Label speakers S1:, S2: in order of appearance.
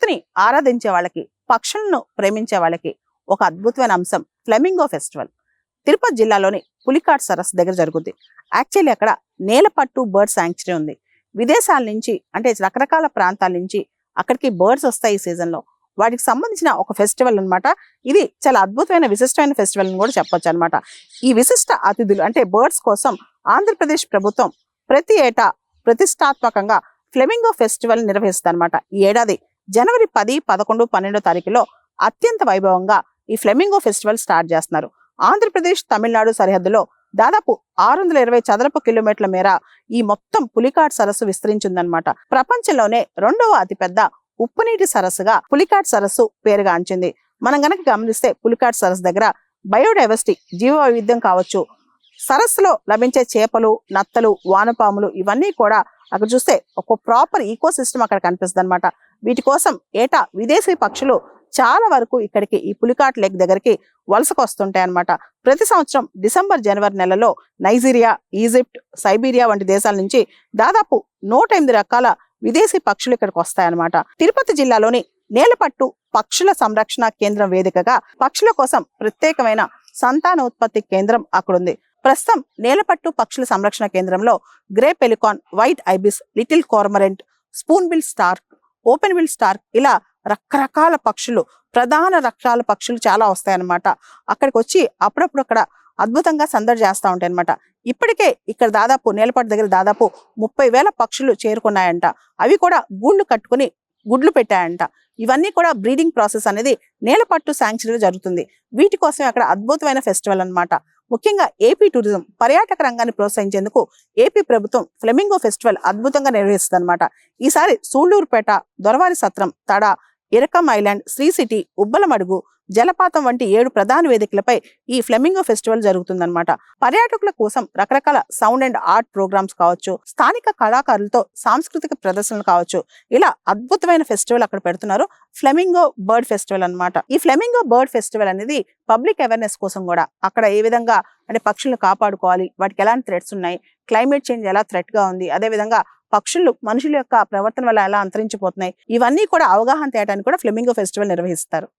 S1: ప్రకృతిని ఆరాధించే వాళ్ళకి, పక్షులను ప్రేమించే వాళ్ళకి ఒక అద్భుతమైన అంశం ఫ్లెమింగో ఫెస్టివల్. తిరుపతి జిల్లాలోని పులికాట్ సరస్సు దగ్గర జరుగుద్ది. యాక్చువల్లీ అక్కడ నేలపట్టు బర్డ్ శాంక్చురీ ఉంది. విదేశాల నుంచి అంటే రకరకాల ప్రాంతాల నుంచి అక్కడికి బర్డ్స్ వస్తాయి ఈ సీజన్లో. వాటికి సంబంధించిన ఒక ఫెస్టివల్ అన్నమాట. ఇది చాలా అద్భుతమైన విశిష్టమైన ఫెస్టివల్ అని కూడా చెప్పొచ్చు అనమాట. ఈ విశిష్ట అతిథులు అంటే బర్డ్స్ కోసం ఆంధ్రప్రదేశ్ ప్రభుత్వం ప్రతి ఏటా ప్రతిష్టాత్మకంగా ఫ్లెమింగో ఫెస్టివల్ నిర్వహిస్తుంది అనమాట. ఈ ఏడాది జనవరి 10, 11, 12 తారీఖులో అత్యంత వైభవంగా ఈ ఫ్లెమింగో ఫెస్టివల్ స్టార్ట్ చేస్తున్నారు. ఆంధ్రప్రదేశ్ తమిళనాడు సరిహద్దులో దాదాపు 620 చదరపు కిలోమీటర్ల మేర ఈ మొత్తం పులికాట్ సరస్సు విస్తరించిందనమాట. ప్రపంచంలోనే 2వ అతిపెద్ద ఉప్పునీటి సరస్సుగా పులికాట్ సరస్సు పేరుగాంచింది. మనం గనక గమనిస్తే పులికాట్ సరస్సు దగ్గర బయోడైవర్సిటీ, జీవ వైవిధ్యం కావచ్చు, సరస్సులో లభించే చేపలు, నత్తలు, వానపాములు ఇవన్నీ కూడా అక్కడ చూస్తే ఒక ప్రాపర్ ఈకో సిస్టమ్ అక్కడ కనిపిస్తుంది అనమాట. వీటి కోసం ఏటా విదేశీ పక్షులు చాలా వరకు ఇక్కడికి ఈ పులికాట్ లేక్ దగ్గరికి వలసకు వస్తుంటాయి అనమాట. ప్రతి సంవత్సరం డిసెంబర్, జనవరి నెలలో నైజీరియా, ఈజిప్ట్, సైబీరియా వంటి దేశాల నుంచి దాదాపు 108 రకాల విదేశీ పక్షులు ఇక్కడికి వస్తాయన్నమాట. తిరుపతి జిల్లాలోని నేలపట్టు పక్షుల సంరక్షణ కేంద్రం వేదికగా పక్షుల కోసం ప్రత్యేకమైన సంతానోత్పత్తి కేంద్రం అక్కడుంది. ప్రస్తుతం నేలపట్టు పక్షుల సంరక్షణ కేంద్రంలో grey pelican, white ibis, little cormorant, spoonbill stork, open bill stork ఇలా రకరకాల పక్షులు, ప్రధాన రకాల పక్షులు చాలా వస్తాయన్నమాట. అక్కడికి వచ్చి అప్పుడప్పుడు అక్కడ అద్భుతంగా సందడి చేస్తూ ఉంటాయి అనమాట. ఇప్పటికే ఇక్కడ దాదాపు నేలపట్టు దగ్గర దాదాపు 30,000 పక్షులు చేరుకున్నాయంట. అవి కూడా గూళ్ళు కట్టుకుని గుడ్లు పెట్టాయంట. ఇవన్నీ కూడా బ్రీడింగ్ ప్రాసెస్ అనేది నేలపట్టు శాంక్చురీలో జరుగుతుంది. వీటి కోసం అక్కడ అద్భుతమైన ఫెస్టివల్ అన్నమాట. ముఖ్యంగా ఏపీ టూరిజం, పర్యాటక రంగాన్ని ప్రోత్సహించేందుకు ఏపీ ప్రభుత్వం ఫ్లెమింగో ఫెస్టివల్ అద్భుతంగా నిర్వహిస్తుంది అనమాట. ఈసారి సూళ్లూరుపేట, దొరవారి సత్రం, తడ, ఇరకం ఐలాండ్, శ్రీ సిటీ, ఉబ్బలమడుగు, జలపాతం వంటి 7 ప్రధాన వేదికలపై ఈ ఫ్లెమింగో ఫెస్టివల్ జరుగుతుందన్నమాట. పర్యాటకుల కోసం రకరకాల సౌండ్ అండ్ ఆర్ట్ ప్రోగ్రామ్స్ కావచ్చు, స్థానిక కళాకారులతో సాంస్కృతిక ప్రదర్శనలు కావచ్చు, ఇలా అద్భుతమైన ఫెస్టివల్ అక్కడ పెడుతున్నారు. ఫ్లెమింగో బర్డ్ ఫెస్టివల్ అన్నమాట. ఈ ఫ్లెమింగో బర్డ్ ఫెస్టివల్ అనేది పబ్లిక్ అవేర్నెస్ కోసం కూడా, అక్కడ ఏ విధంగా అంటే పక్షులను కాపాడుకోవాలి, వాటికి ఎలాంటి థ్రెట్స్ ఉన్నాయి, క్లైమేట్ చేంజ్ ఎలా థ్రెట్ గా ఉంది, అదే విధంగా పక్షులు మనుషుల యొక్క ప్రవర్తన వల్ల ఎలా అంతరించిపోతున్నాయి, ఇవన్నీ కూడా అవగాహన తేయడానికి కూడా ఫ్లెమింగో ఫెస్టివల్ నిర్వహిస్తారు.